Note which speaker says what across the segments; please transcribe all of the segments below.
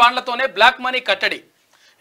Speaker 1: బాండ్లతోనే black money కట్టడి.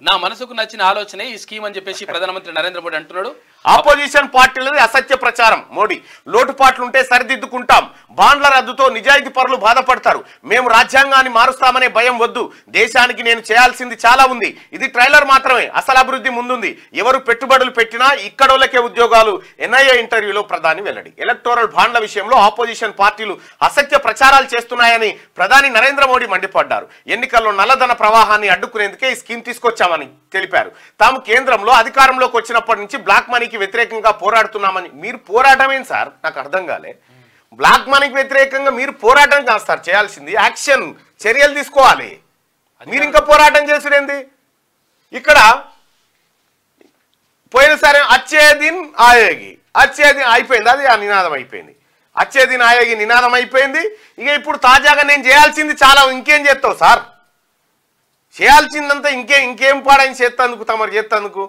Speaker 1: నా మనసుకు నచ్చిన ఆలోచనే ఈ స్కీమ్ అని చెప్పేసి ప్రధానమంత్రి నరేంద్ర మోడీ అంటున్నాడు.
Speaker 2: ఆపోజిషన్ పార్టీలది అసత్య ప్రచారం. మోడీ లోటుపాట్లుంటే సరిదిద్దుకుంటాం, బాండ్ల రద్దుతో నిజాయితీ పరులు బాధపడతారు, మేము రాజ్యాంగాన్ని మారుస్తామనే భయం వద్దు, దేశానికి నేను చేయాల్సింది చాలా ఉంది, ఇది ట్రైలర్ మాత్రమే, అసలు అభివృద్ధి ముందుంది, ఎవరు పెట్టుబడులు పెట్టినా ఇక్కడోళ్ళకే ఉద్యోగాలు. ఎన్ఐఏ ఇంటర్వ్యూలో ప్రధాని వెల్లడి. ఎలక్టోరల్ బాండ్ల విషయంలో ఆపోజిషన్ పార్టీలు అసత్య ప్రచారాలు చేస్తున్నాయని ప్రధాని నరేంద్ర మోడీ మండిపడ్డారు. ఎన్నికల్లో నల్లధన ప్రవాహాన్ని అడ్డుకునేందుకే ఈ స్కీమ్ తీసుకొచ్చామని తెలిపారు. తాము కేంద్రంలో అధికారంలోకి వచ్చినప్పటి నుంచి బ్లాక్ మనీకి వ్యతిరేకంగా పోరాడుతున్నామని. మీరు పోరాటం ఏంటి సార్? నాకు అర్థం కాలే. బ్లాక్ మనీకి వ్యతిరేకంగా మీరు పోరాటం కాదు సార్ చేయాల్సింది, యాక్షన్, చర్యలు తీసుకోవాలి. మీరు ఇంకా పోరాటం చేసేది ఇక్కడ. పోయినసారి అచ్చేదిన్ ఆయోగి, అచ్చేదిన్ అయిపోయింది, అది ఆ నినాదం అయిపోయింది. అచ్చేదిన్ ఆయోగి నినాదం అయిపోయింది. ఇక ఇప్పుడు తాజాగా నేను చేయాల్సింది చాలా, ఇంకేం చేస్తావు సార్? చేయాల్సిందంతా ఇంకేం పాడని చేస్తందుకు, తమరు చేస్తందుకు.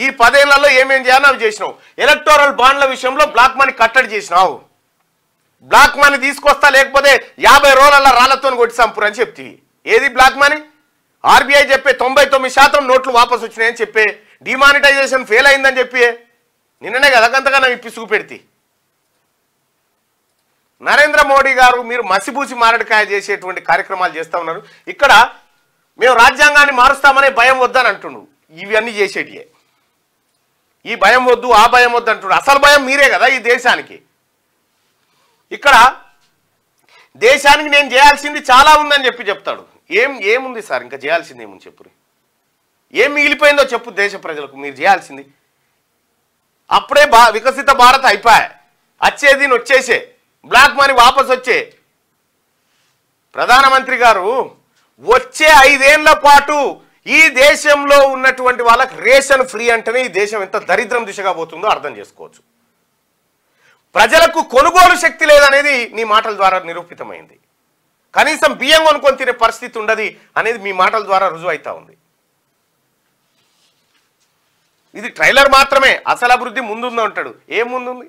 Speaker 2: ఈ 10 ఏళ్లలో ఏమేం చేయాలో అవి చేసినావు. ఎలక్టోరల్ బాండ్ల విషయంలో బ్లాక్ మనీ కట్టడి చేసినావు. బ్లాక్ మనీ తీసుకొస్తా, లేకపోతే 50 రోజుల రాళ్లతో కొట్టి సంపురు అని చెప్తి. ఏది బ్లాక్ మనీ? ఆర్బీఐ చెప్పే 99% నోట్లు వాపసు వచ్చినాయని చెప్పే, డిమానిటైజేషన్ ఫెయిల్ అయిందని చెప్పి నిన్ననే కదా అంతగా పిసుగు పెడితే. నరేంద్ర మోడీ గారు మీరు మసిబూసి మారడికాయ చేసేటువంటి కార్యక్రమాలు చేస్తూ ఉన్నారు. ఇక్కడ మేము రాజ్యాంగాన్ని మారుస్తామనే భయం వద్దని అంటుండు. ఇవన్నీ చేసేటియే. ఈ భయం వద్దు, ఆ భయం వద్దు అంటుండు. అసలు భయం మీరే కదా ఈ దేశానికి. ఇక్కడ దేశానికి నేను చేయాల్సింది చాలా ఉందని చెప్తాడు. ఏముంది సార్? ఇంకా చేయాల్సింది ఏముంది చెప్పు. ఏం మిగిలిపోయిందో చెప్పు దేశ ప్రజలకు మీరు చేయాల్సింది. అప్పుడే వికసిత భారత్ అయిపోయా, వచ్చేది వచ్చేసే, బ్లాక్ మనీ వాపసు వచ్చే. ప్రధానమంత్రి గారు వచ్చే 5 ఏళ్ల పాటు ఈ దేశంలో ఉన్నటువంటి వాళ్ళకి రేషన్ ఫ్రీ అంటేనే ఈ దేశం ఎంత దరిద్రం దిశగా పోతుందో అర్థం చేసుకోవచ్చు. ప్రజలకు కొనుగోలు శక్తి లేదనేది నీ మాటల ద్వారా నిరూపితమైంది. కనీసం బియ్యం కొనుక్కొని తినే పరిస్థితి ఉండదు అనేది మీ మాటల ద్వారా రుజువు అవుతా ఉంది. ఇది ట్రైలర్ మాత్రమే, అసలు అభివృద్ధి ముందుందో అంటాడు. ఏం ముందుంది?